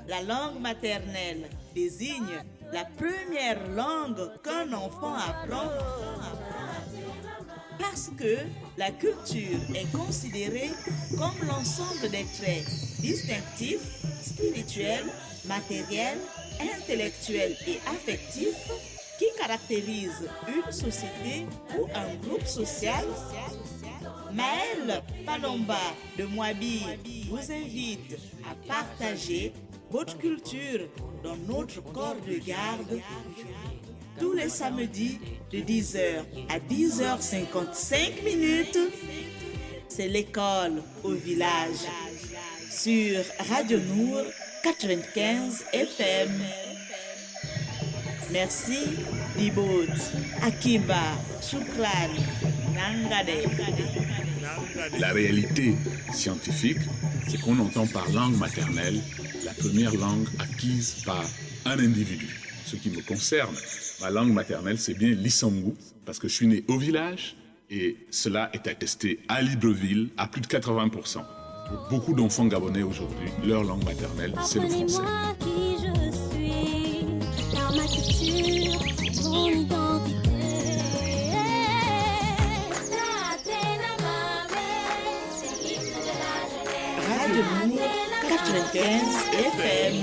La langue maternelle désigne la première langue qu'un enfant apprend parce que la culture est considérée comme l'ensemble des traits distinctifs, spirituels, matériels, intellectuels et affectifs qui caractérisent une société ou un groupe social. Maëlle Palomba de Moabi vous invite à partager votre culture dans notre corps de garde tous les samedis de 10h à 10h55 minutes. C'est l'école au village sur Radio Nour 95 FM. Merci, Dibot, Akiba, Shukran, Nangade. La réalité scientifique, c'est qu'on entend par langue maternelle la première langue acquise par un individu. Ce qui me concerne, ma langue maternelle, c'est bien l'Issangu, parce que je suis né au village et cela est attesté à Libreville à plus de 80%. Pour beaucoup d'enfants gabonais aujourd'hui, leur langue maternelle, c'est le français. Apprenez-moi qui je suis, car ma culture, mon identité. Radio Nour 95 FM.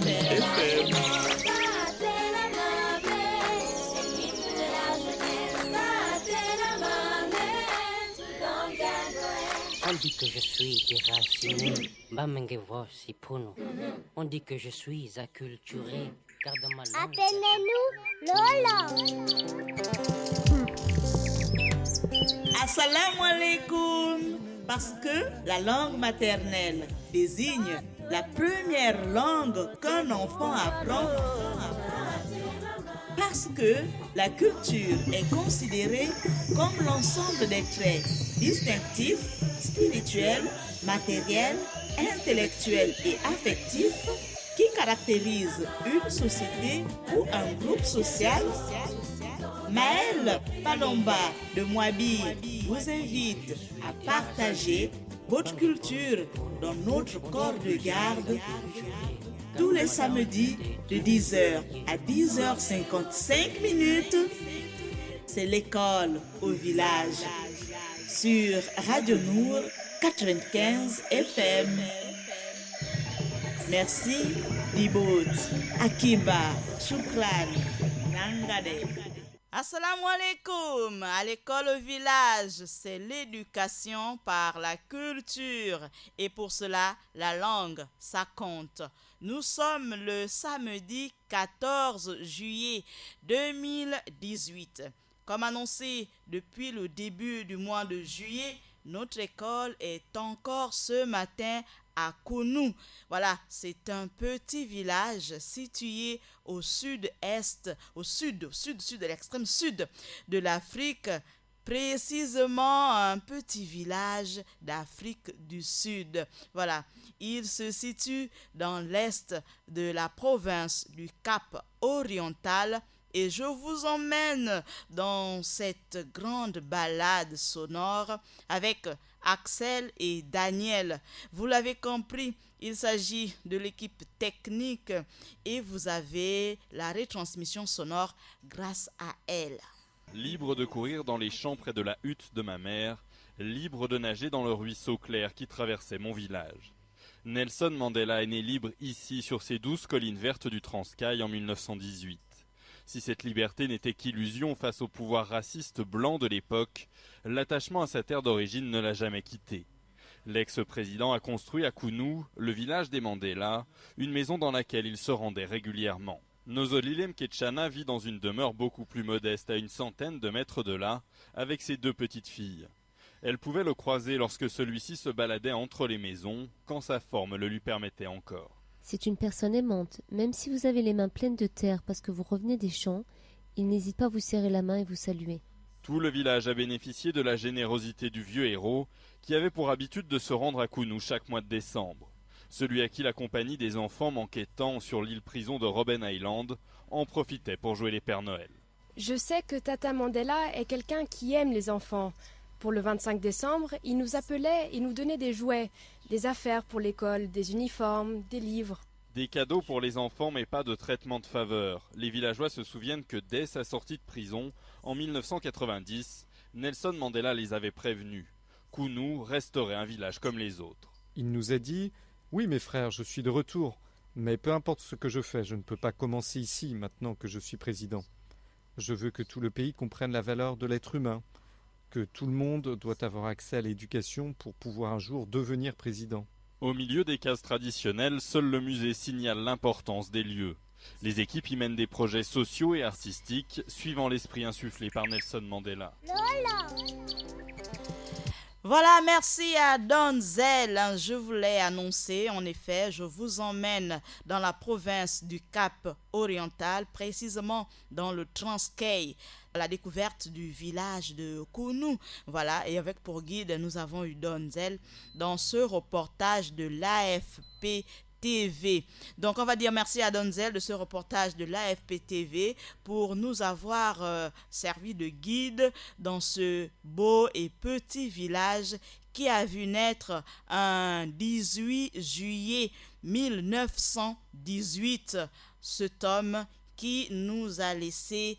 On dit que je suis déraciné, Bamengevo Sipuno. On dit que je suis acculturé, car dans ma langue... Appelez-nous Lola. Assalamu alaikum. Parce que la langue maternelle désigne la première langue qu'un enfant apprend. Parce que la culture est considérée comme l'ensemble des traits distinctifs, spirituels, matériels, intellectuels et affectifs qui caractérisent une société ou un groupe social. Maëlle Palomba de Moabi vous invite à partager votre culture dans notre corps de garde tous les samedis de 10h à 10h55 minutes. C'est l'école au village sur Radio Nour 95 FM. Merci, Dibot, Akiba, Shukran, Nangade. Assalamu alaikum. À l'école au village, c'est l'éducation par la culture. Et pour cela, la langue, ça compte. Nous sommes le samedi 14 juillet 2018. Comme annoncé depuis le début du mois de juillet, notre école est encore ce matin à Kounou. Voilà, c'est un petit village situé au sud-est, au sud de l'extrême sud de l'Afrique, précisément un petit village d'Afrique du Sud. Voilà, il se situe dans l'est de la province du Cap Oriental. Et je vous emmène dans cette grande balade sonore avec Axel et Daniel. Vous l'avez compris, il s'agit de l'équipe technique et vous avez la retransmission sonore grâce à elle. Libre de courir dans les champs près de la hutte de ma mère, libre de nager dans le ruisseau clair qui traversait mon village. Nelson Mandela est né libre ici sur ces douces collines vertes du Transkei en 1918. Si cette liberté n'était qu'illusion face au pouvoir raciste blanc de l'époque, l'attachement à sa terre d'origine ne l'a jamais quitté. L'ex-président a construit à Kounou, le village des Mandela, une maison dans laquelle il se rendait régulièrement. Nozolile Mketchana vit dans une demeure beaucoup plus modeste à une centaine de mètres de là, avec ses deux petites filles. Elle pouvait le croiser lorsque celui-ci se baladait entre les maisons, quand sa forme le lui permettait encore. C'est une personne aimante, même si vous avez les mains pleines de terre parce que vous revenez des champs, il n'hésite pas à vous serrer la main et vous saluer. Tout le village a bénéficié de la générosité du vieux héros, qui avait pour habitude de se rendre à Kounou chaque mois de décembre. Celui à qui la compagnie des enfants manquait tant sur l'île-prison de Robben Island en profitait pour jouer les Pères Noël. Je sais que Tata Mandela est quelqu'un qui aime les enfants. Pour le 25 décembre, il nous appelait et nous donnait des jouets, des affaires pour l'école, des uniformes, des livres. Des cadeaux pour les enfants mais pas de traitement de faveur. Les villageois se souviennent que dès sa sortie de prison, en 1990, Nelson Mandela les avait prévenus. Kounou resterait un village comme les autres. Il nous a dit « Oui mes frères, je suis de retour, mais peu importe ce que je fais, je ne peux pas commencer ici maintenant que je suis président. Je veux que tout le pays comprenne la valeur de l'être humain, que tout le monde doit avoir accès à l'éducation pour pouvoir un jour devenir président. » Au milieu des cases traditionnelles, seul le musée signale l'importance des lieux. Les équipes y mènent des projets sociaux et artistiques, suivant l'esprit insufflé par Nelson Mandela. Voilà, merci à Donzel. Je vous l'ai annoncé, en effet, je vous emmène dans la province du Cap oriental, précisément dans le Transkei, à la découverte du village de Kounou. Voilà, et avec pour guide, nous avons eu Donzel dans ce reportage de l'AFP TV. Donc on va dire merci à Donzel de ce reportage de l'AFP TV pour nous avoir servi de guide dans ce beau et petit village qui a vu naître un 18 juillet 1918 cet homme qui nous a laissé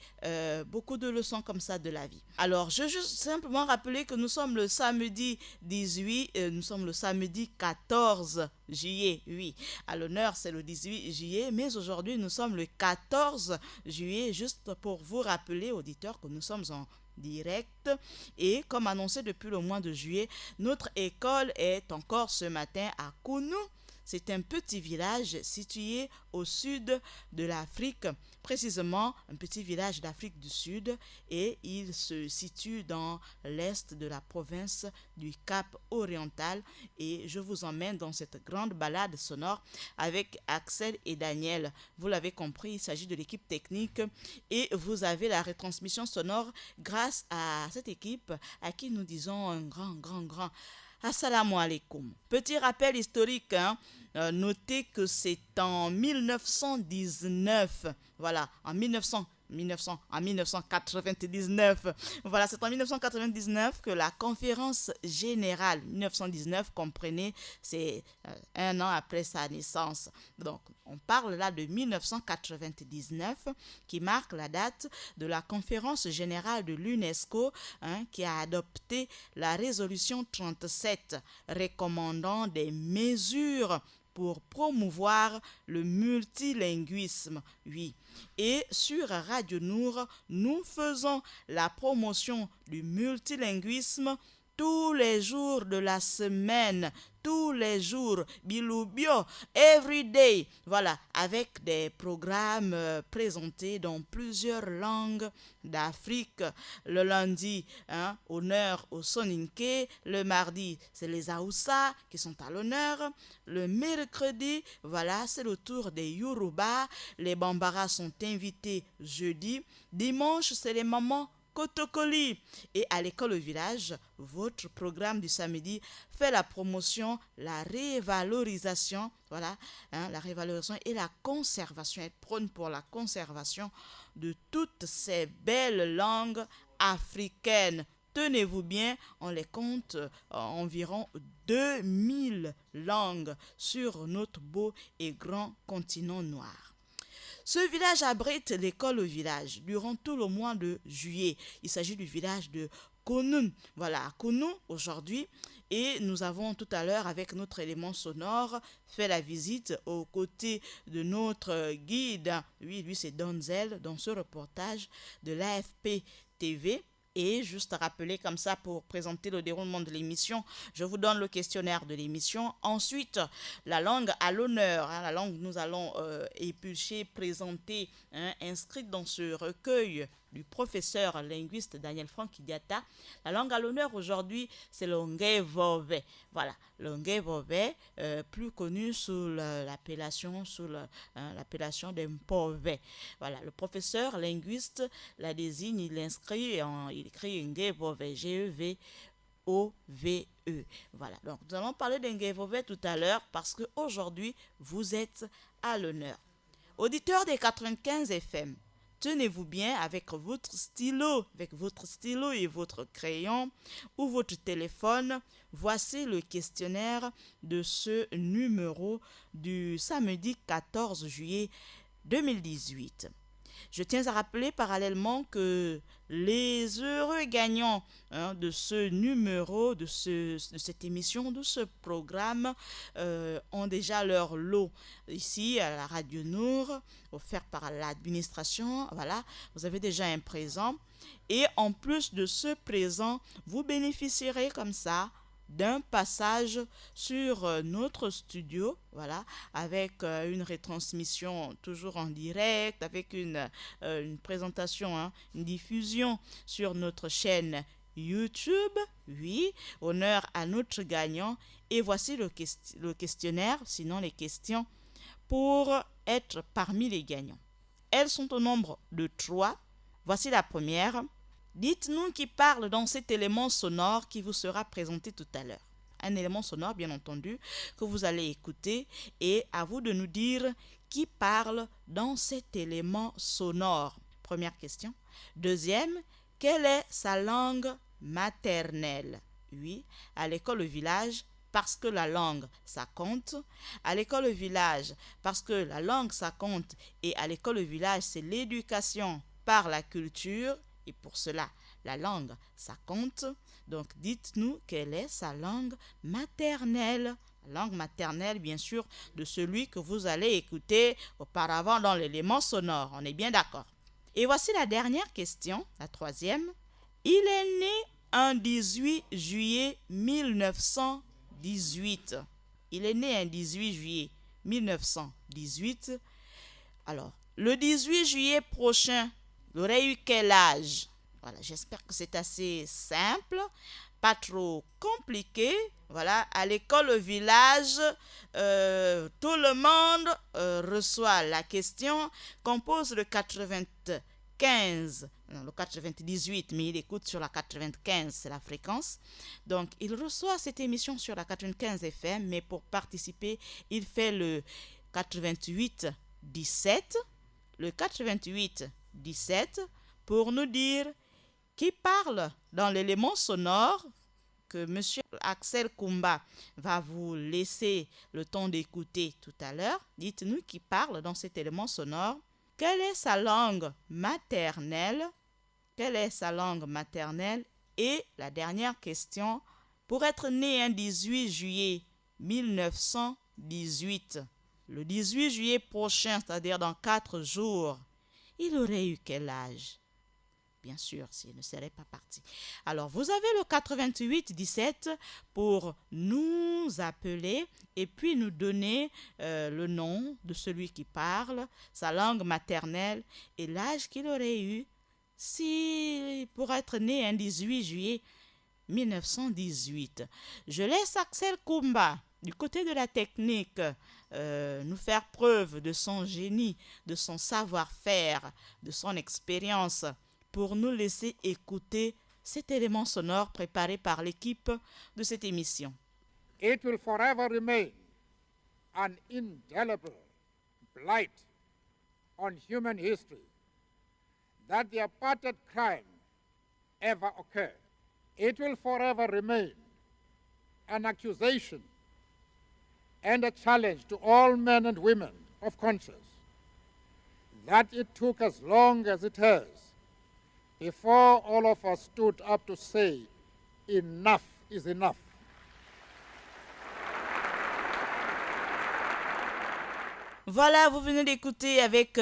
beaucoup de leçons comme ça de la vie. Alors, je veux juste simplement rappeler que nous sommes le samedi 18, nous sommes le samedi 14 juillet, oui. À l'honneur, c'est le 18 juillet, mais aujourd'hui, nous sommes le 14 juillet, juste pour vous rappeler, auditeurs, que nous sommes en direct. Et comme annoncé depuis le mois de juillet, notre école est encore ce matin à Kounou. C'est un petit village situé au sud de l'Afrique, précisément un petit village d'Afrique du Sud, et il se situe dans l'est de la province du Cap oriental. Et je vous emmène dans cette grande balade sonore avec Axel et Daniel. Vous l'avez compris, il s'agit de l'équipe technique et vous avez la retransmission sonore grâce à cette équipe à qui nous disons un grand Assalamu alaikum. Petit rappel historique, notez que c'est en 1919, voilà, en 1999. Voilà, c'est en 1999 que la conférence générale 1919 comprenait, c'est un an après sa naissance. Donc, on parle là de 1999 qui marque la date de la conférence générale de l'UNESCO qui a adopté la résolution 37 recommandant des mesures pour promouvoir le multilinguisme, oui. Et sur Radio Nour, nous faisons la promotion du multilinguisme tous les jours de la semaine, tous les jours, Biloubio, every day, voilà, avec des programmes présentés dans plusieurs langues d'Afrique. Le lundi, honneur au Soninké, le mardi, c'est les Aoussa qui sont à l'honneur, le mercredi, voilà, c'est le tour des Yoruba, les Bambara sont invités jeudi, dimanche, c'est les mamans Kotokoli. Et à l'école au village, votre programme du samedi fait la promotion, la révalorisation, voilà, la révalorisation et la conservation. Elle prône pour la conservation de toutes ces belles langues africaines. Tenez-vous bien, on les compte environ 2000 langues sur notre beau et grand continent noir. Ce village abrite l'école au village durant tout le mois de juillet. Il s'agit du village de Kounou. Voilà, Kounou aujourd'hui. Et nous avons tout à l'heure, avec notre élément sonore, fait la visite aux côtés de notre guide. Oui, lui c'est Donzel dans ce reportage de l'AFP TV. Et juste rappeler comme ça pour présenter le déroulement de l'émission, je vous donne le questionnaire de l'émission. Ensuite, la langue à l'honneur, la langue que nous allons éplucher, présenter, inscrite dans ce recueil du professeur linguiste Daniel Franck Diata. La langue à l'honneur aujourd'hui, c'est le Ngevove. Voilà, le Ngevove, plus connu sous l'appellation des Mpove. Voilà, le professeur linguiste la désigne, il écrit Ngevove, G-E-V-O-V-E. Voilà, donc nous allons parler d'Ngevove tout à l'heure parce qu'aujourd'hui, vous êtes à l'honneur. Auditeurs des 95 FM, tenez-vous bien avec votre stylo et votre crayon ou votre téléphone. Voici le questionnaire de ce numéro du samedi 14 juillet 2018. Je tiens à rappeler parallèlement que les heureux gagnants de ce numéro, de cette émission, de ce programme, ont déjà leur lot ici à la Radio Nour, offert par l'administration. Voilà, vous avez déjà un présent. Et en plus de ce présent, vous bénéficierez comme ça d'un passage sur notre studio, voilà, avec une retransmission toujours en direct, avec une présentation, une diffusion sur notre chaîne YouTube. Oui, honneur à notre gagnant. Et voici le questionnaire, sinon les questions, pour être parmi les gagnants. Elles sont au nombre de 3. Voici la première. Dites-nous qui parle dans cet élément sonore qui vous sera présenté tout à l'heure. Un élément sonore, bien entendu, que vous allez écouter, et à vous de nous dire qui parle dans cet élément sonore. Première question. Deuxième, quelle est sa langue maternelle? Oui, à l'école au village, parce que la langue, ça compte. À l'école au village, parce que la langue, ça compte. Et à l'école au village, c'est l'éducation par la culture. Et pour cela, la langue, ça compte. Donc, dites-nous quelle est sa langue maternelle. La langue maternelle, bien sûr, de celui que vous allez écouter auparavant dans l'élément sonore. On est bien d'accord. Et voici la dernière question, la troisième. Il est né un 18 juillet 1918. Il est né un 18 juillet 1918. Alors, le 18 juillet prochain, il aurait eu quel âge? Voilà, j'espère que c'est assez simple, pas trop compliqué. Voilà, à l'école au village, tout le monde reçoit la question, compose le 95, non, le 98, mais il écoute sur la 95, c'est la fréquence. Donc, il reçoit cette émission sur la 95 FM, mais pour participer, il fait le 88-17, le 88-17, pour nous dire qui parle dans l'élément sonore que M. Axel Kumba va vous laisser le temps d'écouter tout à l'heure. Dites-nous qui parle dans cet élément sonore. Quelle est sa langue maternelle? Quelle est sa langue maternelle? Et la dernière question, pour être né un 18 juillet 1918, le 18 juillet prochain, c'est-à-dire dans 4 jours, il aurait eu quel âge? Bien sûr, s'il ne serait pas parti. Alors, vous avez le 88-17 pour nous appeler et puis nous donner le nom de celui qui parle, sa langue maternelle et l'âge qu'il aurait eu si pour être né un 18 juillet 1918. Je laisse Axel Kumba, du côté de la technique, nous faire preuve de son génie, de son savoir-faire, de son expérience, pour nous laisser écouter cet élément sonore préparé par l'équipe de cette émission. It will forever remain an indelible blight on human history that the apartheid crime ever occurred. It will forever remain an accusation and a challenge to all men and women of conscience that it took as long as it has before all of us stood up to say, enough is enough. Voilà, vous venez d'écouter avec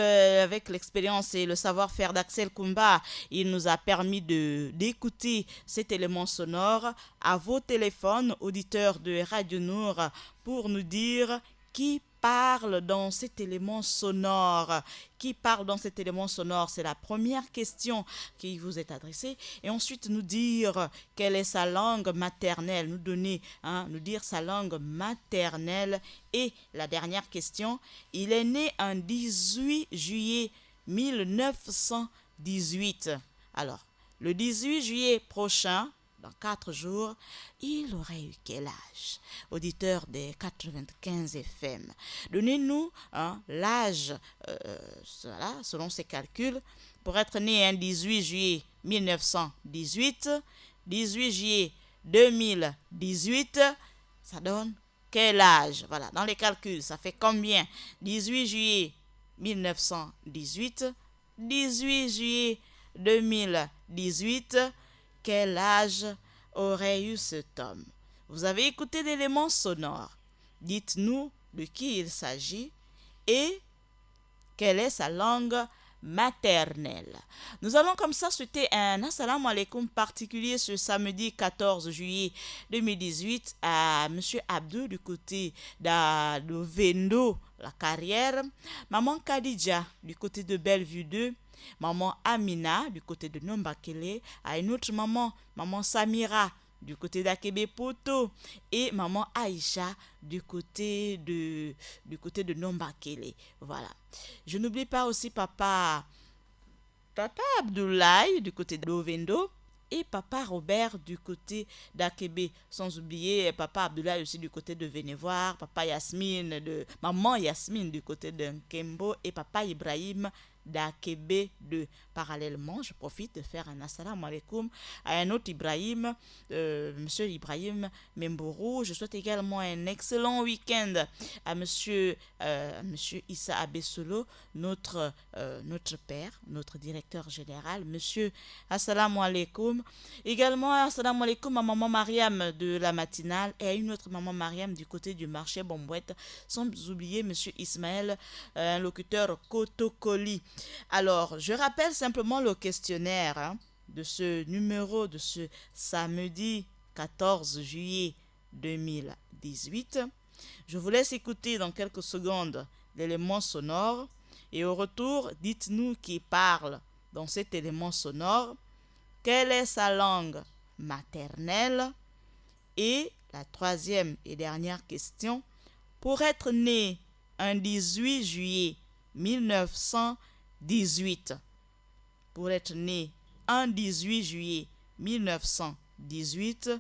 l'expérience et le savoir-faire d'Axel Kumba. Il nous a permis d'écouter cet élément sonore à vos téléphones, auditeurs de Radio Nour, pour nous dire qui parle dans cet élément sonore. Qui parle dans cet élément sonore? C'est la première question qui vous est adressée. Et ensuite, nous dire quelle est sa langue maternelle. Nous donner, nous dire sa langue maternelle. Et la dernière question, il est né un 18 juillet 1918. Alors, le 18 juillet prochain, dans 4 jours, il aurait eu quel âge? Auditeur des 95 FM, donnez-nous l'âge, selon ces calculs, pour être né un 18 juillet 1918, 18 juillet 2018, ça donne quel âge? Voilà, dans les calculs, ça fait combien? 18 juillet 1918, 18 juillet 2018, quel âge aurait eu cet homme? Vous avez écouté l'élément sonore. Dites-nous de qui il s'agit et quelle est sa langue maternelle. Nous allons comme ça souhaiter un assalamu alaikum particulier ce samedi 14 juillet 2018 à M. Abdou du côté de Vendo, la carrière, maman Khadija du côté de Bellevue 2, maman Amina du côté de Nombakele, à une autre maman Samira du côté d'Akebe Poto et maman Aïcha du côté de Nombakele. Voilà. Je n'oublie pas aussi papa Abdoulaye du côté d'Ovendo et papa Robert du côté d'Akebe, sans oublier papa Abdoulaye aussi du côté de Vénévoir, maman Yasmine du côté de Nkembo et papa Ibrahim d'Akebe 2. Parallèlement, je profite de faire un assalamu alaikum à un autre Ibrahim, monsieur Ibrahim Membourou. Je souhaite également un excellent week-end à monsieur Issa Abessolo, notre père, notre directeur général, monsieur assalamu alaikum. Également assalamu alaikum à maman Mariam de la matinale et à une autre maman Mariam du côté du marché Bombouette, sans oublier monsieur Ismaël, un locuteur Kotokoli. Alors, je rappelle simplement le questionnaire de ce numéro de ce samedi 14 juillet 2018. Je vous laisse écouter dans quelques secondes l'élément sonore et au retour, dites-nous qui parle dans cet élément sonore, quelle est sa langue maternelle et la troisième et dernière question, pour être né un 18 juillet 1918, pour être né un 18 juillet 1918,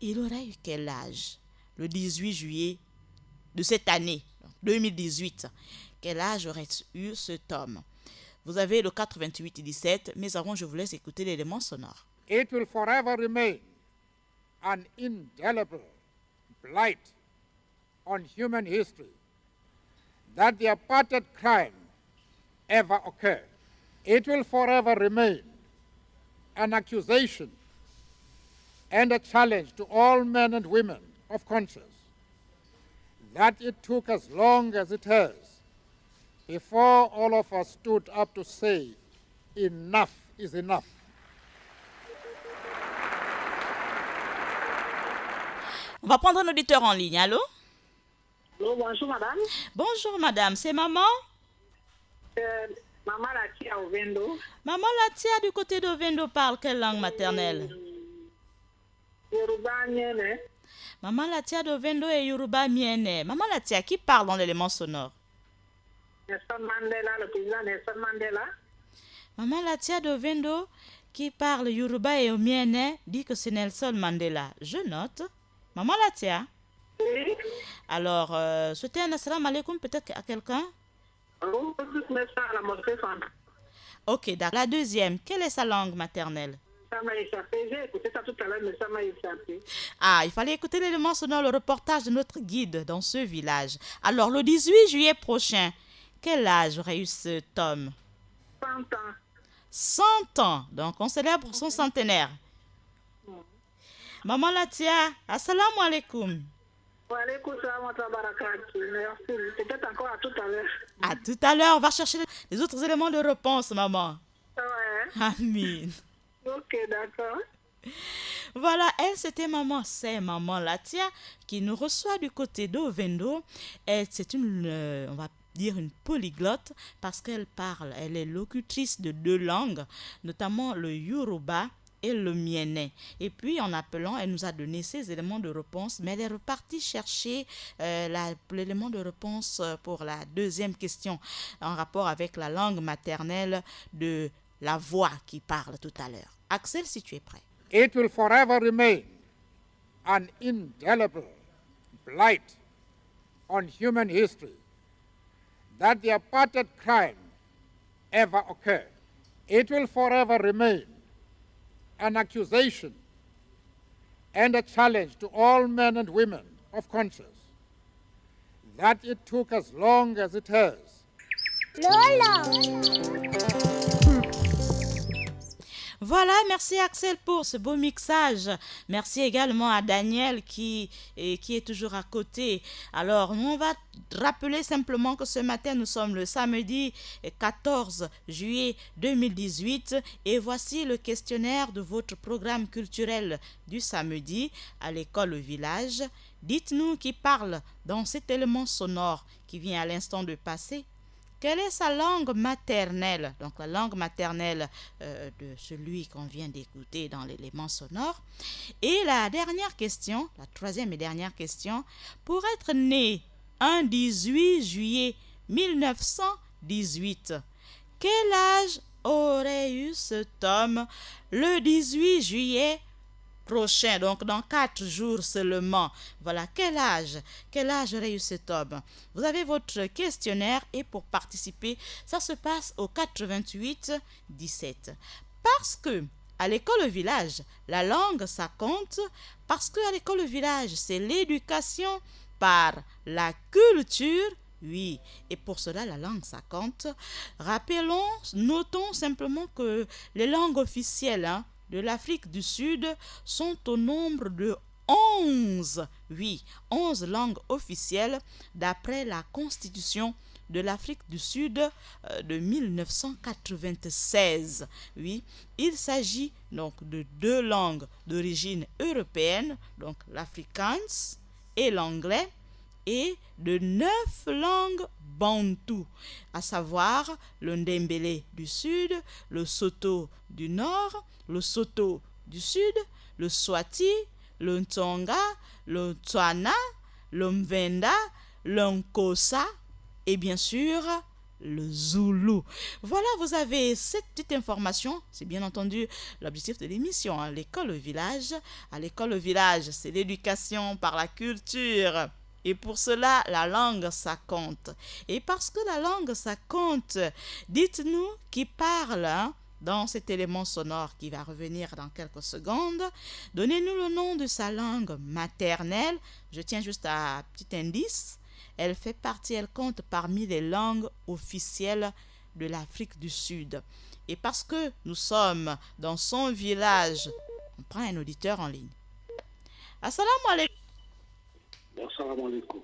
il aurait eu quel âge? Le 18 juillet de cette année, 2018, quel âge aurait eu cet homme? Vous avez le 88-17, mais avant, je vous laisse écouter l'élément sonore. It will forever remain an indelible blight on human history that the apartheid crime ever occurred. It will forever remain an accusation and a challenge to all men and women of conscience that it took as long as it has before all of us stood up to say enough is enough. On va prendre un auditeur en ligne. Allô? Allô, bonjour madame. Bonjour madame, c'est maman? Maman Latia au Vendo. Maman Latia du côté de Vendo parle quelle langue maternelle? Yoruba Miene. Maman Latia de Vendo et Yoruba Miene. Maman Latia, qui parle dans l'élément sonore? Nelson Mandela, le président Nelson Mandela. Maman Latia de Vendo qui parle Yoruba et Miene dit que c'est Nelson Mandela. Je note. Maman Latia. Oui. Alors, souhaitez un assalamu alaikum peut-être à quelqu'un? Ok, d'accord. La deuxième, quelle est sa langue maternelle? Ça m'a échappé. J'ai écouté ça tout à l'heure, mais ça m'a échappé. Ah, il fallait écouter l'élément sonore, le reportage de notre guide dans ce village. Alors, le 18 juillet prochain, quel âge aurait eu cet homme? 100 ans. 100 ans. Donc, on célèbre son centenaire. Maman Latia, assalamu alaikum. Wa alaikum salam wa barakatuh. Merci. Peut-être encore à tout à l'heure. À tout à l'heure, on va chercher les autres éléments de réponse, maman. Ouais. Amin. Ok, d'accord. Voilà, elle, c'était maman, c'est maman Latia qui nous reçoit du côté d'Ovendo. C'est une, on va dire une polyglotte parce qu'elle parle, elle est locutrice de 2 langues, notamment le Yoruba et le Miene. Et puis en appelant, elle nous a donné ces éléments de réponse, mais elle est repartie chercher l'élément de réponse pour la deuxième question en rapport avec la langue maternelle de la voix qui parle tout à l'heure. Axel, si tu es prêt. It will forever remain an indelible blight on human history that the apartheid crime ever occurred. It will forever remain an accusation and a challenge to all men and women of conscience that it took as long as it has. Voilà, merci Axel pour ce beau mixage. Merci également à Daniel qui est toujours à côté. Alors, nous, on va rappeler simplement que ce matin, nous sommes le samedi 14 juillet 2018 et voici le questionnaire de votre programme culturel du samedi à l'école au village. Dites-nous qui parle dans cet élément sonore qui vient à l'instant de passer. Quelle est sa langue maternelle? Donc la langue maternelle de celui qu'on vient d'écouter dans l'élément sonore. Et la dernière question, la troisième et dernière question, pour être né un 18 juillet 1918, quel âge aurait eu cet homme le 18 juillet prochain, donc dans 4 jours seulement? Voilà, quel âge aurait eu cet homme? Vous avez votre questionnaire et pour participer, ça se passe au 88 17. Parce que à l'école au village, la langue ça compte, parce que à l'école au village, c'est l'éducation par la culture. Oui, et pour cela, la langue, ça compte. Rappelons, notons simplement que les langues officielles de l'Afrique du Sud sont au nombre de 11. Oui, 11 langues officielles d'après la Constitution de l'Afrique du Sud de 1996. Oui, il s'agit donc de 2 langues d'origine européenne, donc l'afrikaans et l'anglais, et de 9 langues bantoues, à savoir le ndembele du sud, le soto du nord, le soto du sud, le swati, le ntonga, le tswana, le mvenda, le nkosa et bien sûr le zoulou. Voilà, vous avez cette petite information. C'est bien entendu l'objectif de l'émission, l'école au village. À l'école au village, c'est l'éducation par la culture. Et pour cela, la langue, ça compte. Et parce que la langue, ça compte, dites-nous qui parle dans cet élément sonore qui va revenir dans quelques secondes. Donnez-nous le nom de sa langue maternelle. Je tiens juste à un petit indice. Elle fait partie, elle compte parmi les langues officielles de l'Afrique du Sud. Et parce que nous sommes dans son village, on prend un auditeur en ligne. Assalamu alaikum. Assalamu alaikum.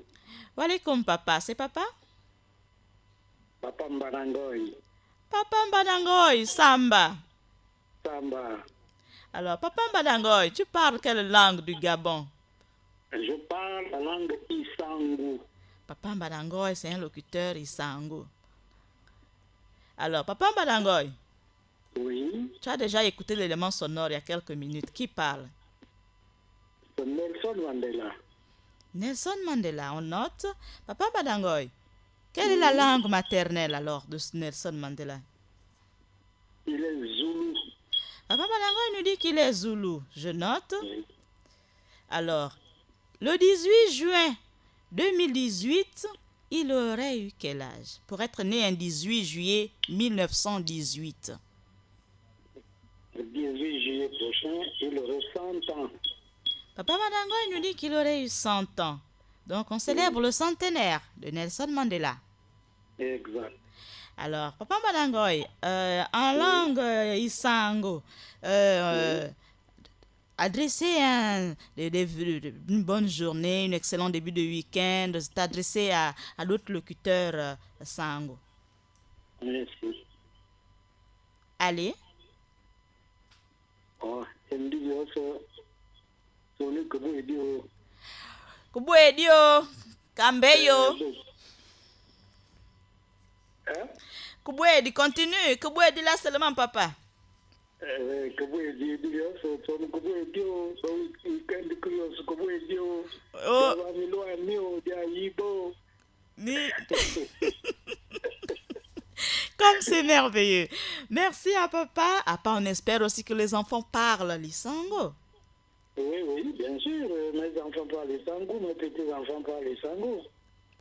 Wa alaikum papa, c'est papa? Papa Mbadangoy. Papa Mbadangoy, Samba. Samba. Alors, Papa Mbadangoy, tu parles quelle langue du Gabon? Je parle la langue Isangu. Papa Mbadangoy, c'est un locuteur Isangu. Alors, Papa Mbadangoy. Oui. Tu as déjà écouté l'élément sonore il y a quelques minutes. Qui parle? C'est Nelson Mandela. Nelson Mandela, on note. Papa Mbadangoy, quelle est la langue maternelle alors de Nelson Mandela? Il est Zoulou. Papa Mbadangoy nous dit qu'il est Zoulou. Je note. Oui. Alors, le 18 juin 2018, il aurait eu quel âge? Pour être né un 18 juillet 1918. Le 18 juillet prochain, il aurait 100 ans. Papa Mbadangoy nous dit qu'il aurait eu 100 ans. Donc, on célèbre le centenaire de Nelson Mandela. Exact. Alors, Papa Mbadangoy, en langue Isango, adresser une bonne journée, un excellent début de week-end, t'adresser à d'autres locuteurs Sango. Merci. Allez. Oh, Kubwedio, Kambeyo. Kubwedi, continue. Kubwedi là seulement, papa. Comme c'est merveilleux. Merci à papa. Papa, on espère aussi que les enfants parlent l'isango. Oui, bien sûr. Mes enfants parlent l'isango, mes petits-enfants parlent l'isango.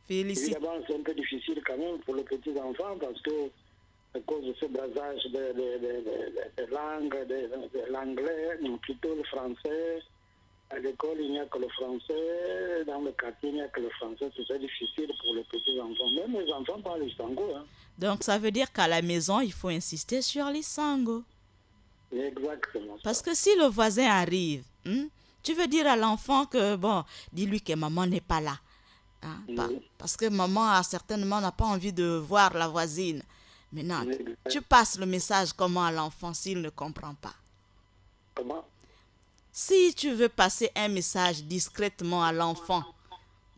Félicitations. Évidemment, c'est un peu difficile quand même pour les petits-enfants parce que, à cause de ce blasage de langues, de l'anglais, non, plutôt le français. À l'école, il n'y a que le français. Dans le quartier, il n'y a que le français. C'est très difficile pour les petits-enfants. Même les enfants parlent l'isango. Hein. Donc, ça veut dire qu'à la maison, il faut insister sur l'isango. Exactement. Parce que si le voisin arrive, tu veux dire à l'enfant que, bon, dis-lui que maman n'est pas là. Hein, parce que maman certainement n'a pas envie de voir la voisine. Maintenant, tu passes le message comment à l'enfant s'il ne comprend pas. Comment? Si tu veux passer un message discrètement à l'enfant,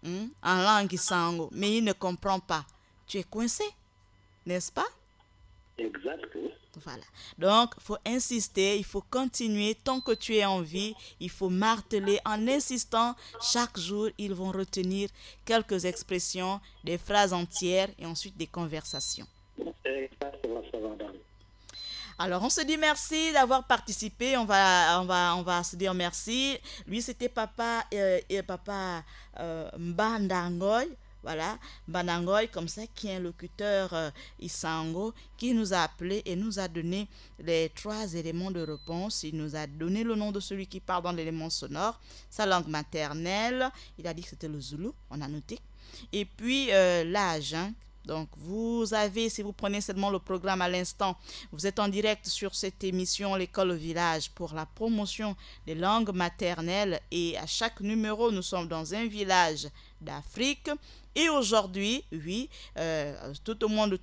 en langue isango, mais il ne comprend pas, tu es coincé, n'est-ce pas? Exact. Voilà. Donc, il faut insister, il faut continuer tant que tu es en vie. Il faut marteler en insistant. Chaque jour, ils vont retenir quelques expressions, des phrases entières et ensuite des conversations. Exactement, ça va dans. Alors, on se dit merci d'avoir participé. On va se dire merci. Lui, c'était papa Mbandangoy. Voilà, Mbandangoy, comme ça, qui est un locuteur isango, qui nous a appelé et nous a donné les 3 éléments de réponse. Il nous a donné le nom de celui qui parle dans l'élément sonore, sa langue maternelle. Il a dit que c'était le Zoulou, on a noté. Et puis, l'âge, Donc, vous avez, si vous prenez seulement le programme à l'instant, vous êtes en direct sur cette émission L'école au village pour la promotion des langues maternelles. Et à chaque numéro, nous sommes dans un village d'Afrique. Et aujourd'hui, oui, tout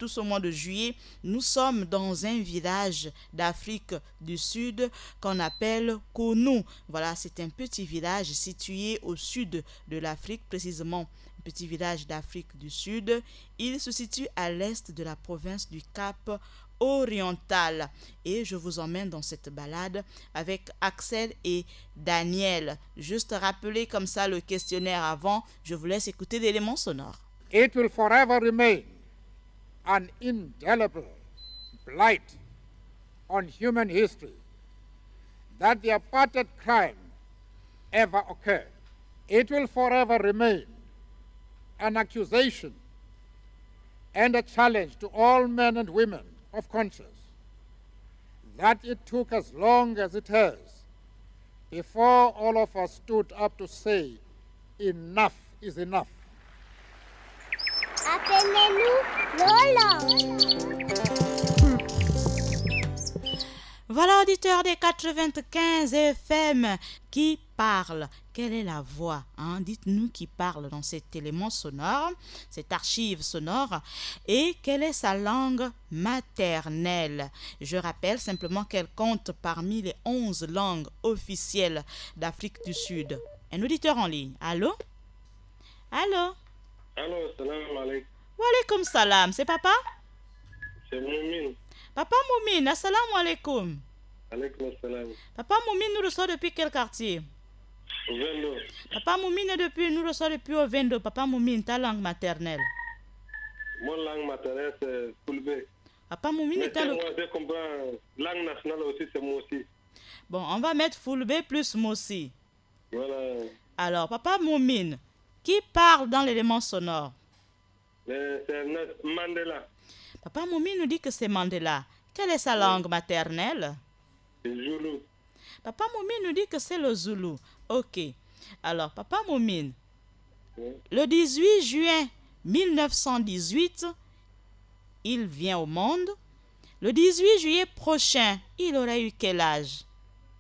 ce mois de juillet, nous sommes dans un village d'Afrique du Sud qu'on appelle Kounou. Voilà, c'est un petit village situé au sud de l'Afrique, précisément un petit village d'Afrique du Sud. Il se situe à l'est de la province du Cap oriental. Et je vous emmène dans cette balade avec Axel et Daniel. Juste rappeler comme ça le questionnaire avant. Je vous laisse écouter l'élément sonore. It will forever remain an indelible blight on human history that the apartheid crime ever occurred. It will forever remain an accusation and a challenge to all men and women of conscience that it took as long as it has before all of us stood up to say enough is enough. Appelez-nous Lola. Voilà, auditeurs des 95 FM qui parle. Quelle est la voix? Dites-nous qui parle dans cet élément sonore, cette archive sonore, et quelle est sa langue maternelle. Je rappelle simplement qu'elle compte parmi les 11 langues officielles d'Afrique du Sud. Un auditeur en ligne. Allô? Allô? Allô, salam alaikum. Wa alaikum salam. C'est papa? C'est Moumine. Papa Moumine, assalamu alaikum. Alaikum salam. Papa Moumine nous reçoit depuis quel quartier? Au 22. Papa Moumine nous reçoit depuis au 22. Papa Moumine, ta langue maternelle? Mon langue maternelle, c'est Fulbe. Papa Moumine, ta langue... Moi, je comprends. Langue nationale aussi, c'est Moussi. Bon, on va mettre Fulbe plus Moussi. Voilà. Alors, Papa Moumine, qui parle dans l'élément sonore? C'est Mandela. Papa Moumine nous dit que c'est Mandela. Quelle est sa langue maternelle? C'est Zoulou. Papa Moumine nous dit que c'est le Zoulou. Ok. Alors, Papa Moumine, le 18 juin 1918, il vient au monde. Le 18 juillet prochain, il aurait eu quel âge?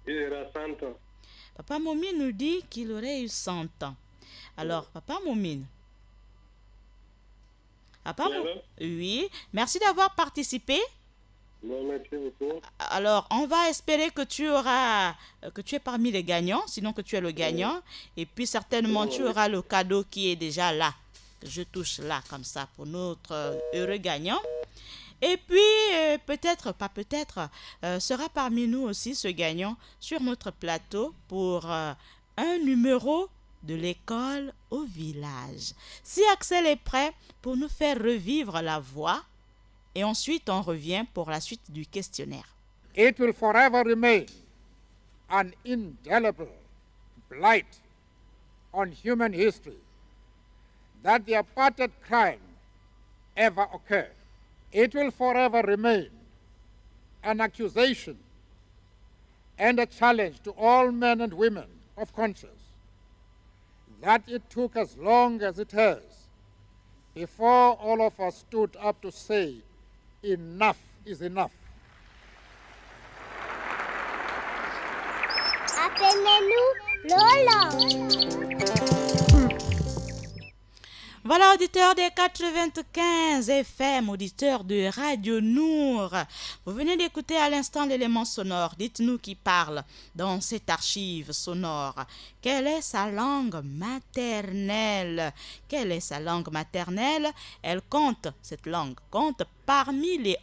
Il aura 100 ans. Papa Moumine nous dit qu'il aurait eu 100 ans. Alors, Papa Moumine. Oui, merci d'avoir participé. Bon, merci beaucoup. Alors, on va espérer que tu es parmi les gagnants, sinon que tu es le gagnant. Et puis, certainement, tu auras le cadeau qui est déjà là. Je touche là, comme ça, pour notre heureux gagnant. Et puis, sera parmi nous aussi ce gagnant sur notre plateau pour un numéro de l'école au village. Si Axel est prêt pour nous faire revivre la voix Et ensuite, on revient pour la suite du questionnaire. It will forever remain an indelible blight on human history that the apartheid crime ever occurred. It will forever remain an accusation and a challenge to all men and women of conscience that it took as long as it has before all of us stood up to say enough is enough. Appelez-nous Lola. Voilà, auditeurs des 95 FM, auditeurs de Radio Nour. Vous venez d'écouter à l'instant l'élément sonore. Dites-nous qui parle dans cette archive sonore. Quelle est sa langue maternelle? Quelle est sa langue maternelle? Elle compte, cette langue compte parmi les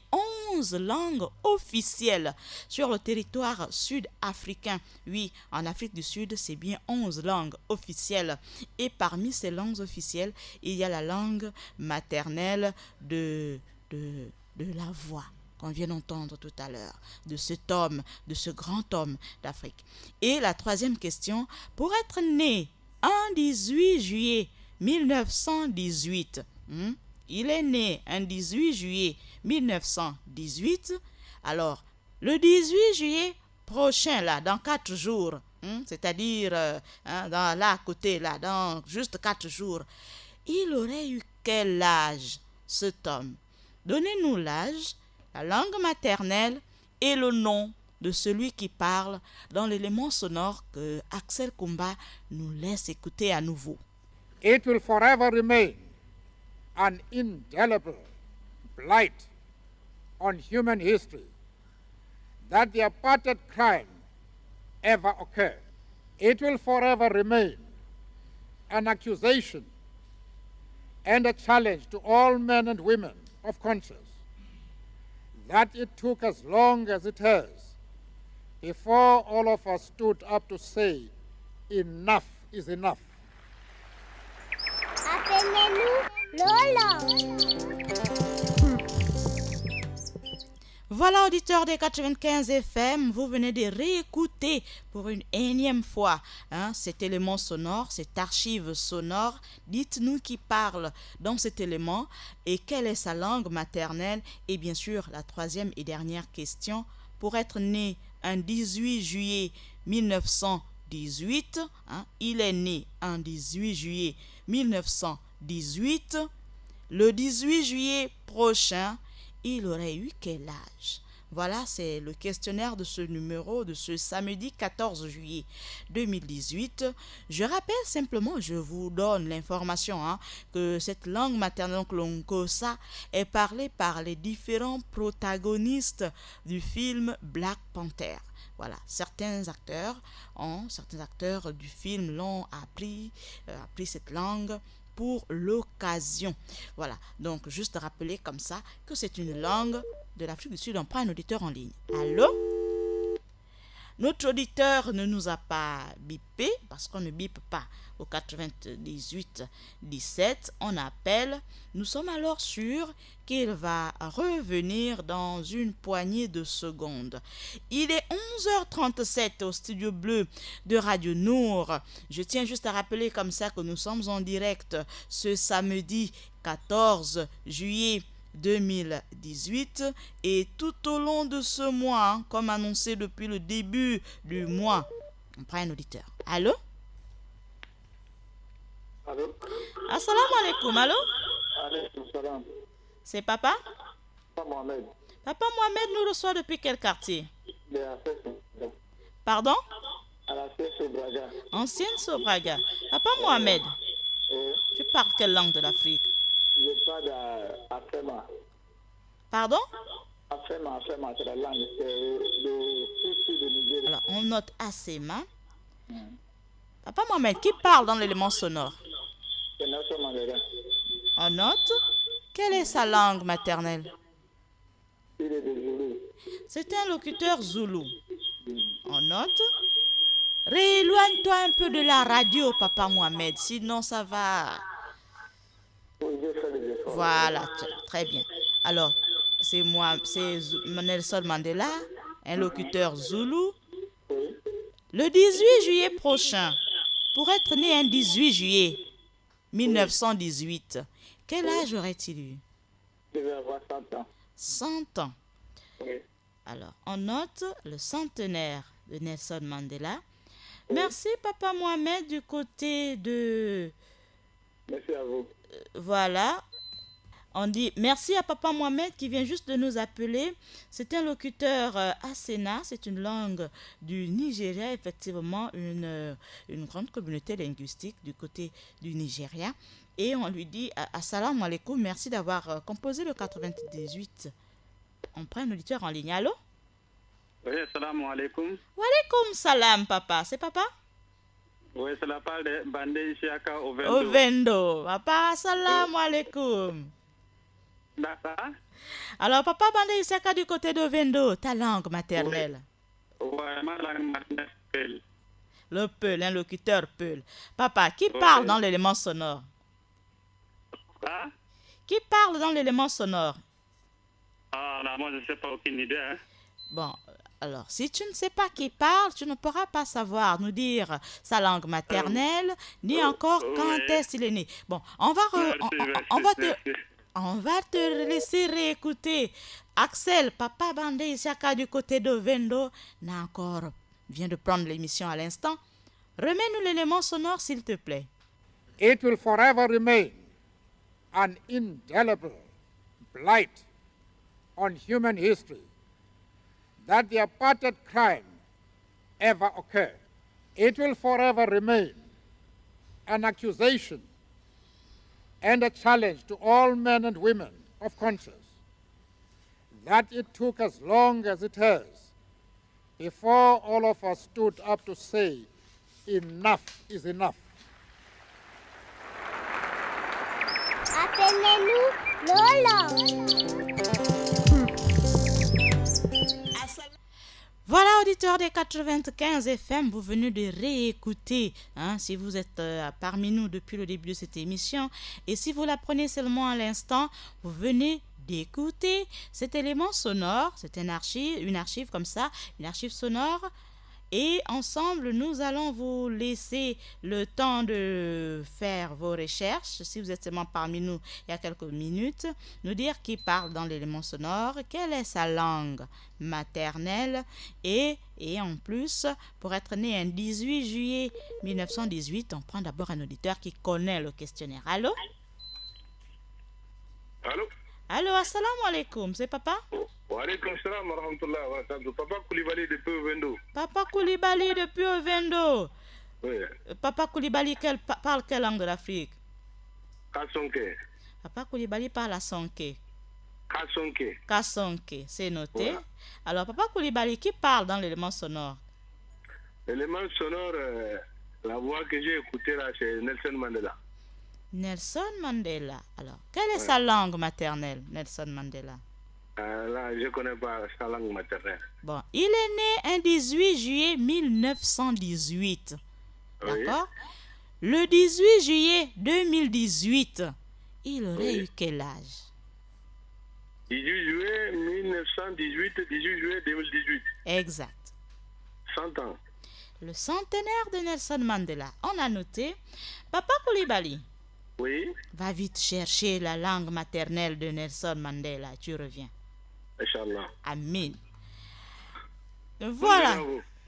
11 langues officielles sur le territoire sud-africain. Oui, en Afrique du Sud, c'est bien 11 langues officielles. Et parmi ces langues officielles, il y a la langue maternelle de la voix qu'on vient d'entendre tout à l'heure, de cet homme, de ce grand homme d'Afrique. Et la troisième question, pour être né un 18 juillet 1918, il est né un 18 juillet 1918, alors le 18 juillet prochain, là, dans 4 jours, c'est-à-dire dans, là à côté, là, dans juste 4 jours, il aurait eu quel âge, cet homme? Donnez-nous l'âge, la langue maternelle et le nom de celui qui parle dans l'élément sonore que Axel Kumba nous laisse écouter à nouveau. It will forever remain an indelible blight on human history that the apartheid crime ever occurred. It will forever remain an accusation and a challenge to all men and women of conscience that it took as long as it has before all of us stood up to say enough is enough. Appelez-nous Lola. Voilà, auditeurs des 95 FM, vous venez de réécouter pour une énième fois cet élément sonore, cette archive sonore. Dites-nous qui parle dans cet élément et quelle est sa langue maternelle. Et bien sûr, la troisième et dernière question, pour être né un 18 juillet 1918, il est né un 18 juillet 1918, le 18 juillet prochain, il aurait eu quel âge? Voilà, c'est le questionnaire de ce numéro de ce samedi 14 juillet 2018. Je rappelle simplement, je vous donne l'information que cette langue maternelle, donc l'Onkosa, est parlée par les différents protagonistes du film Black Panther. Voilà, certains acteurs du film l'ont appris cette langue pour l'occasion. Voilà, donc juste rappeler comme ça que c'est une langue de l'Afrique du Sud. On prend un auditeur en ligne. Allô? Notre auditeur ne nous a pas bipé parce qu'on ne bipe pas au 98 17. On appelle. Nous sommes alors sûrs qu'il va revenir dans une poignée de secondes. Il est 11h37 au studio bleu de Radio Nour. Je tiens juste à rappeler comme ça que nous sommes en direct ce samedi 14 juillet 2018 et tout au long de ce mois, comme annoncé depuis le début du mois. On prend un auditeur. Allô? Allô? Assalamu alaikum. Allô? Alaikum salam. C'est papa? Papa Mohamed. Papa Mohamed nous reçoit depuis quel quartier? De la fête. Pardon? À la fête Sobraga. Ancienne Sobraga. Papa Mohamed, tu parles quelle langue de l'Afrique? Je parle d'Afema. Pardon? Afema, c'est la langue. C'est le sud de Nigeria. Alors, on note Asema. Papa Mohamed, qui parle dans l'élément sonore? C'est Nelson Mandela. On note. Quelle est sa langue maternelle? Il est de Zoulou. C'est un locuteur zoulou. On note. Rééloigne-toi un peu de la radio, Papa Mohamed, sinon ça va. Oui, je fais des efforts. Voilà, très bien. Alors, c'est moi, c'est Nelson Mandela, un locuteur zoulou. Le 18 juillet prochain, pour être né un 18 juillet 1918, quel âge aurait-il eu? Je vais avoir 100 ans. 100 ans. Oui. Alors, on note le centenaire de Nelson Mandela. Merci, Papa Mohamed, du côté de... Merci à vous. Voilà. On dit merci à Papa Mohamed qui vient juste de nous appeler. C'est un locuteur Asena, c'est une langue du Nigeria, effectivement une grande communauté linguistique du côté du Nigeria. Et on lui dit assalamu alaikum, merci d'avoir composé le 98. On prend un auditeur en ligne. Allô? Oui, assalamu alaikum. Wa alaikum salam, papa. C'est papa? Oui, c'est la part de Bandé Isiaka Ovendo. Ovendo. Papa, assalamu alaikum. D'accord. Alors, papa Bandé Isiaka du côté d'Ovendo, ta langue maternelle. Oui, ma langue maternelle, Peul. Le Peul, un locuteur Peul. Papa, qui parle dans l'élément sonore? Hein? Qui parle dans l'élément sonore? Ah, là, moi, je ne sais pas aucune idée. Hein. Bon, alors, si tu ne sais pas qui parle, tu ne pourras pas savoir nous dire sa langue maternelle, ni encore quand est-ce qu'il est né. Bon, on va te laisser réécouter. Axel, Papa Bandé Isiaka du côté de Vendo, vient de prendre l'émission à l'instant. Remets-nous l'élément sonore, s'il te plaît. It will forever remain an indelible blight on human history that the apartheid crime ever occurred. It will forever remain an accusation and a challenge to all men and women of conscience that it took as long as it has before all of us stood up to say enough is enough. Appelez-nous Lola. Voilà, auditeurs des 95 FM, vous venez de réécouter, si vous êtes parmi nous depuis le début de cette émission, et si vous la prenez seulement à l'instant, vous venez d'écouter cet élément sonore, c'est une archive comme ça, une archive sonore. Et ensemble, nous allons vous laisser le temps de faire vos recherches. Si vous êtes seulement parmi nous il y a quelques minutes, nous dire qui parle dans l'élément sonore, quelle est sa langue maternelle et en plus, pour être né un 18 juillet 1918, on prend d'abord un auditeur qui connaît le questionnaire. Allô? Allô? Allô, assalamu alaikum, c'est papa? Wa alaikum salam wa rahmatullahi wa barakatuh. Papa Koulibaly depuis Ovendo. Papa Koulibaly depuis Ovendo. Oui. Papa Koulibaly parle quelle langue de l'Afrique? Kasonke. Papa Koulibaly parle à Sonke. Kasonke. Kasonke, c'est noté. Voilà. Alors, Papa Koulibaly, qui parle dans l'élément sonore? L'élément sonore, la voix que j'ai écoutée là, c'est Nelson Mandela. Nelson Mandela. Alors, quelle est sa langue maternelle, Nelson Mandela? Là, je ne connais pas sa langue maternelle. Bon, il est né un 18 juillet 1918. Oui. D'accord? Le 18 juillet 2018, il aurait eu quel âge? 18 juillet 1918, 18 juillet 2018. Exact. 100 ans. Le centenaire de Nelson Mandela. On a noté. Papa Koulibaly. Oui. Va vite chercher la langue maternelle de Nelson Mandela. Tu reviens. Inch'Allah. Amen. Voilà.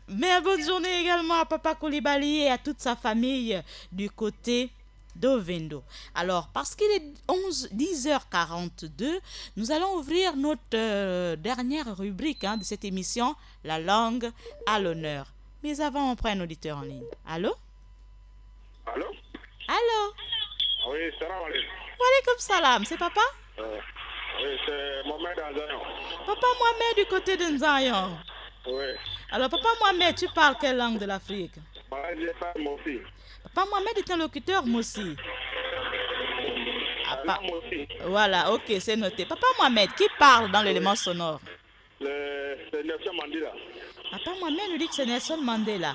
Mais bonne journée également à Papa Koulibaly et à toute sa famille du côté d'Ovendo. Alors, parce qu'il est 10h42, nous allons ouvrir notre dernière rubrique de cette émission, la langue à l'honneur. Mais avant, on prend un auditeur en ligne. Allô? Allô? Allô? Oui, salam alaikum. Wa alaikum salam, c'est papa? Oui, c'est Mohamed Nzayon. Papa Mohamed du côté de Nzayon. Oui. Alors, Papa Mohamed, tu parles quelle langue de l'Afrique? Moi, je parle Mossi. Papa Mohamed est un locuteur Mossi. Mossi. Voilà, ok, c'est noté. Papa Mohamed, qui parle dans l'élément sonore? C'est Nelson Mandela. Papa Mohamed nous dit que c'est Nelson Mandela.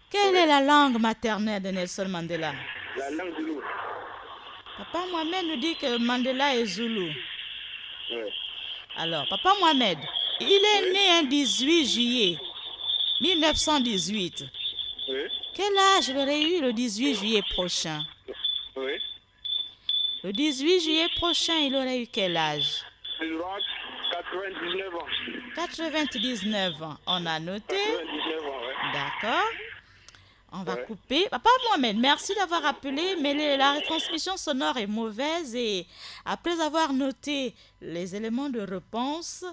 Quelle est la langue maternelle de Nelson Mandela? La langue Zoulou. Papa Mohamed nous dit que Mandela est Zoulou. Oui. Alors, Papa Mohamed, il est né un 18 juillet 1918. Oui. Quel âge il aurait eu le 18 juillet prochain? Oui. Le 18 juillet prochain, il aurait eu quel âge? Il aura 99 ans. 99 ans. On a noté. 99 ans, oui. D'accord. On va couper. Papa Mohamed, merci d'avoir appelé, mais la retransmission sonore est mauvaise et après avoir noté les éléments de réponse,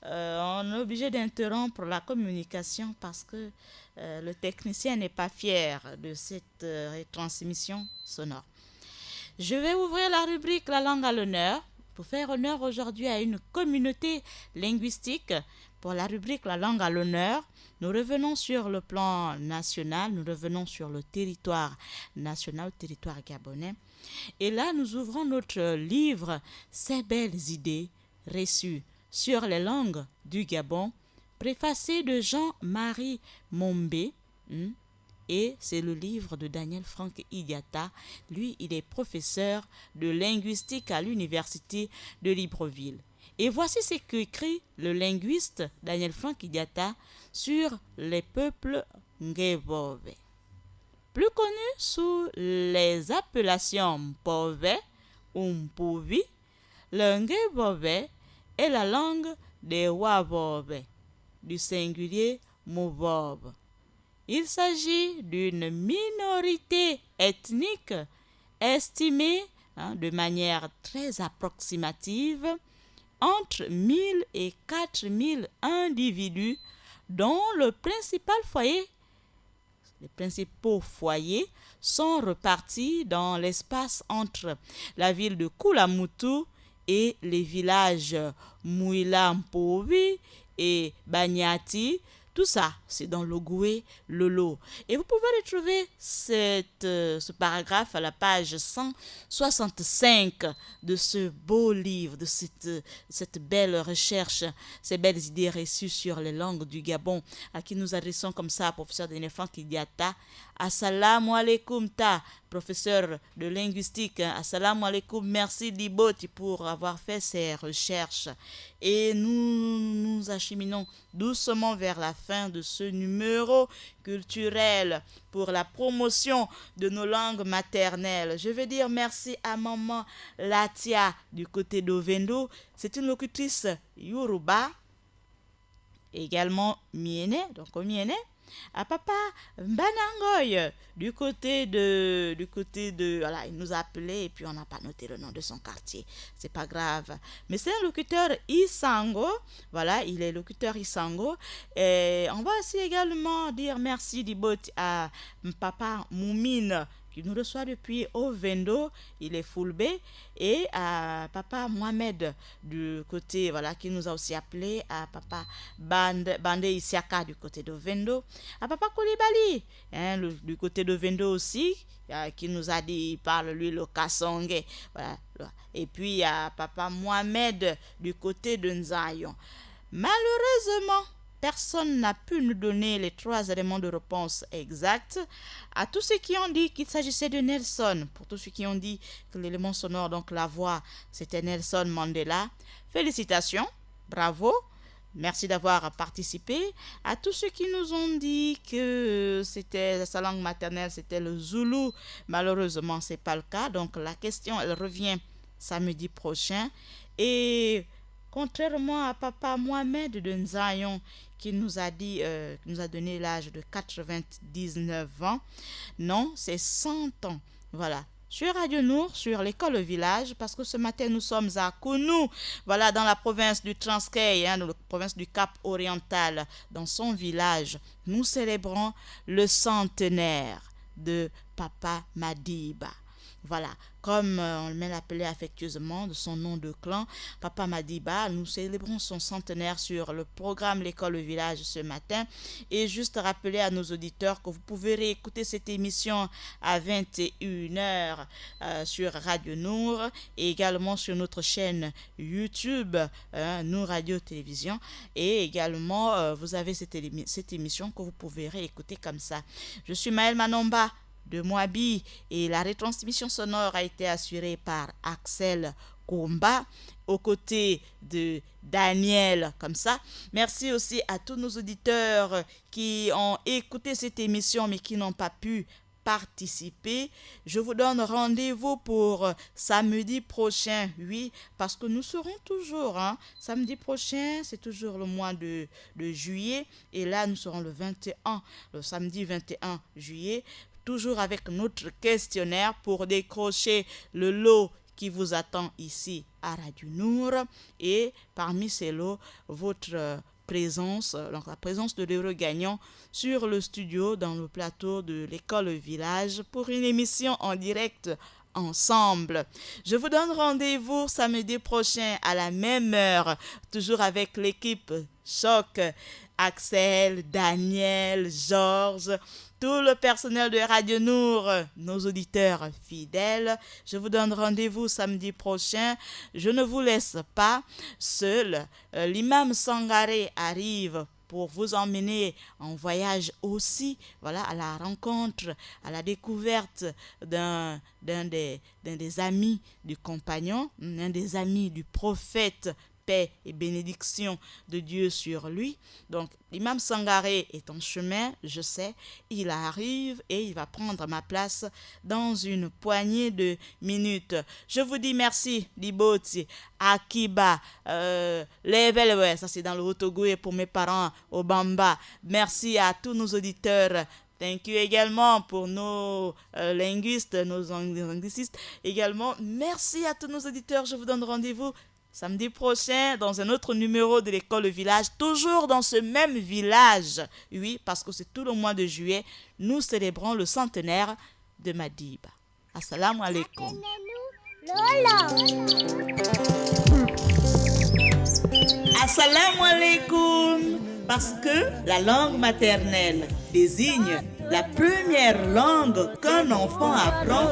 on est obligé d'interrompre la communication parce que le technicien n'est pas fier de cette retransmission sonore. Je vais ouvrir la rubrique La langue à l'honneur pour faire honneur aujourd'hui à une communauté linguistique. Pour la rubrique La langue à l'honneur, nous revenons sur le plan national, nous revenons sur le territoire national, le territoire gabonais. Et là, nous ouvrons notre livre « Ces belles idées reçues sur les langues du Gabon », préfacé de Jean-Marie Mombé. Et c'est le livre de Daniel Franck Idiata. Lui, il est professeur de linguistique à l'université de Libreville. Et voici ce qu'écrit le linguiste Daniel Franck Idiata sur les peuples Ngébove. Plus connu sous les appellations Mpove ou Mpuvi, le Ngébove est la langue des Wabove, du singulier Mobobe. Il s'agit d'une minorité ethnique estimée de manière très approximative entre 1000 et 4000 individus dont les principaux foyers sont repartis dans l'espace entre la ville de Koulamoutou et les villages Mouila Mpovi et Banyati. Tout ça, c'est dans l'Ogoué Lolo. Et vous pouvez retrouver ce paragraphe à la page 165 de ce beau livre, de cette belle recherche, ces belles idées reçues sur les langues du Gabon, à qui nous adressons comme ça, professeur Daniel Franck Idiata. Assalamu alaikum ta, professeur de linguistique. Assalamu alaikum, merci Diboti pour avoir fait ces recherches. Et nous acheminons doucement vers la fin de ce numéro culturel pour la promotion de nos langues maternelles. Je veux dire merci à maman Latia du côté d'Ovendo. C'est une locutrice Yoruba, également Miene, donc Miene. À papa Banangoy du côté de voilà, il nous a appelé et puis on n'a pas noté le nom de son quartier, c'est pas grave, mais c'est un locuteur Isango, voilà, il est locuteur Isango. Et on va aussi également dire merci d'ibot à papa Moumine qui nous reçoit depuis Ovendo, il est Fulbe, et à papa Mohamed du côté, voilà, qui nous a aussi appelé, à papa Bande Isiaka du côté d'Ovendo, à papa Koulibaly, du côté d'Ovendo aussi, qui nous a dit, il parle lui le Kassongue, voilà, et puis à papa Mohamed du côté de Nzayon. Malheureusement, personne n'a pu nous donner les 3 éléments de réponse exacts. À tous ceux qui ont dit qu'il s'agissait de Nelson, pour tous ceux qui ont dit que l'élément sonore, donc la voix, c'était Nelson Mandela, félicitations, bravo, merci d'avoir participé. À tous ceux qui nous ont dit que c'était sa langue maternelle, c'était le Zoulou, malheureusement, ce n'est pas le cas. Donc la question, elle revient samedi prochain. Et contrairement à papa Mohamed de Nzayon, qui nous a dit, qui nous a donné l'âge de 99 ans. Non, c'est 100 ans. Voilà. Sur Radio Nour, sur l'école village, parce que ce matin nous sommes à Kounou, voilà, dans la province du Transkei, dans la province du Cap Oriental, dans son village, nous célébrons le centenaire de Papa Madiba. Voilà, comme on l'appelait affectueusement de son nom de clan, Papa Madiba, nous célébrons son centenaire sur le programme L'école au village ce matin. Et juste rappeler à nos auditeurs que vous pouvez réécouter cette émission à 21h sur Radio Nour et également sur notre chaîne YouTube, Nour Radio Télévision. Et également, vous avez cette émission que vous pouvez réécouter comme ça. Je suis Maëlle Manomba de Moabi et la retransmission sonore a été assurée par Axel combat aux côtés de Daniel, comme ça. Merci aussi à tous nos auditeurs qui ont écouté cette émission mais qui n'ont pas pu participer. Je vous donne rendez-vous pour samedi prochain, oui, parce que nous serons toujours, samedi prochain, c'est toujours le mois de juillet, et là nous serons le samedi 21 juillet, toujours avec notre questionnaire pour décrocher le lot qui vous attend ici à Radio Nour, et parmi ces lots, votre présence, donc la présence de l'heureux gagnant sur le studio dans le plateau de l'école village pour une émission en direct ensemble. Je vous donne rendez-vous samedi prochain à la même heure, toujours avec l'équipe Choc, Axel, Daniel, Georges, tout le personnel de Radio Nour, nos auditeurs fidèles. Je vous donne rendez-vous samedi prochain. Je ne vous laisse pas seul. L'imam Sangaré arrive pour vous emmener en voyage aussi, voilà, à la rencontre, à la découverte d'un des amis du compagnon, un des amis du prophète, paix et bénédiction de Dieu sur lui. Donc, l'imam Sangaré est en chemin, je sais, il arrive et il va prendre ma place dans une poignée de minutes. Je vous dis merci, Liboti, Akiba, Level, ouais, ça c'est dans le Haut-Togo pour mes parents au Bamba. Merci à tous nos auditeurs. Thank you également pour nos linguistes, nos anglicistes également. Merci à tous nos auditeurs. Je vous donne rendez-vous samedi prochain dans un autre numéro de l'école village, toujours dans ce même village. Oui, parce que c'est tout le mois de juillet, nous célébrons le centenaire de Madiba. Assalamu alaikum. Assalamu alaikum. Parce que la langue maternelle désigne la première langue qu'un enfant apprend.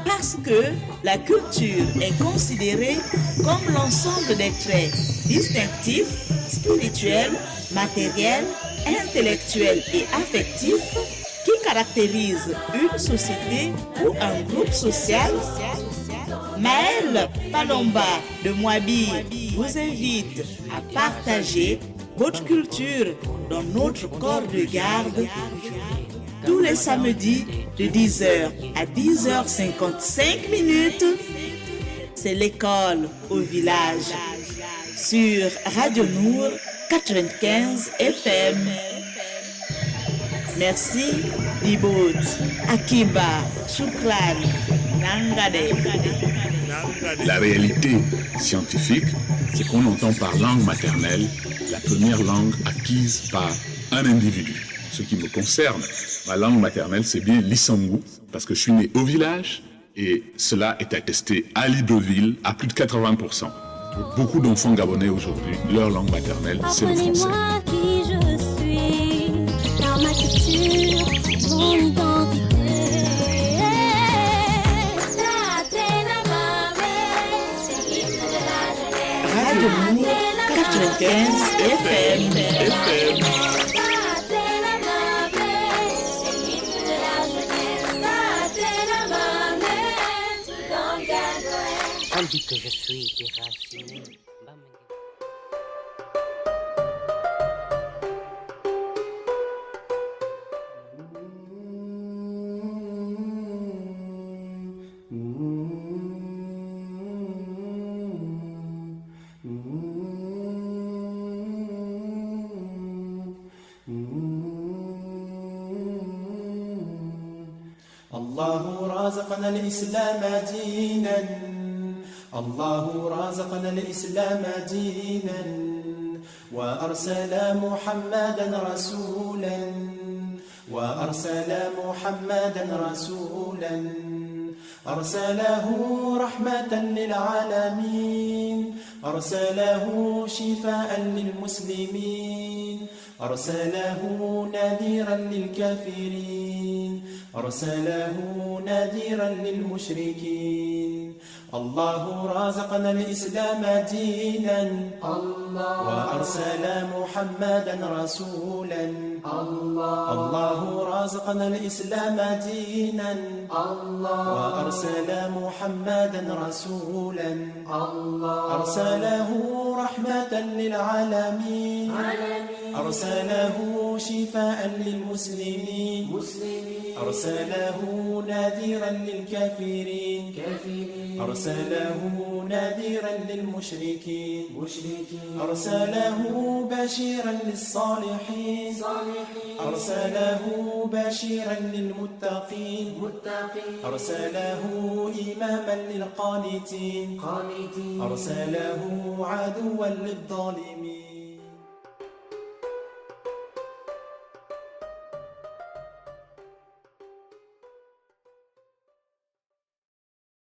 Parce que la culture est considérée comme l'ensemble des traits distinctifs, spirituels, matériels, intellectuels et affectifs qui caractérisent une société ou un groupe social. Maëlle Palomba de Moabi vous invite à partager votre culture dans notre corps de garde tous les samedis de 10h à 10h55. C'est l'école au village sur Radio Nour 95 FM. Merci, Libot, Akiba, Shukran, Nangade. La réalité scientifique, c'est qu'on entend par langue maternelle la première langue acquise par un individu. Ce qui me concerne, ma langue maternelle, c'est bien l'Issangu, parce que je suis né au village et cela est attesté à Libreville à plus de 80%. Pour beaucoup d'enfants gabonais aujourd'hui, leur langue maternelle, c'est le français. Apprenez-moi qui je suis, car ma culture, mon identité. Radio Nour 95 FM. On dit que je suis déraciné. الله رازقنا الإسلام دينا الله رازقنا الإسلام دينا وأرسل محمدا رسولا أرسله رحمة للعالمين أرسله شفاء للمسلمين أرسله نذيرا للكافرين أرسله نذيرا للمشركين الله رازقنا الإسلام دينا وأرسل محمدا رسولا الله رازقنا الإسلام دينا وأرسل محمدا رسولا أرسله رحمة للعالمين أرسله شفاء للمسلمين أرسله نذيرا للكافرين أرسله نذيرا للمشركين أرسله بشيرا للصالحين أرسله بشيرا للمتقين أرسله إماما للقانتين أرسله عدوا للظالمين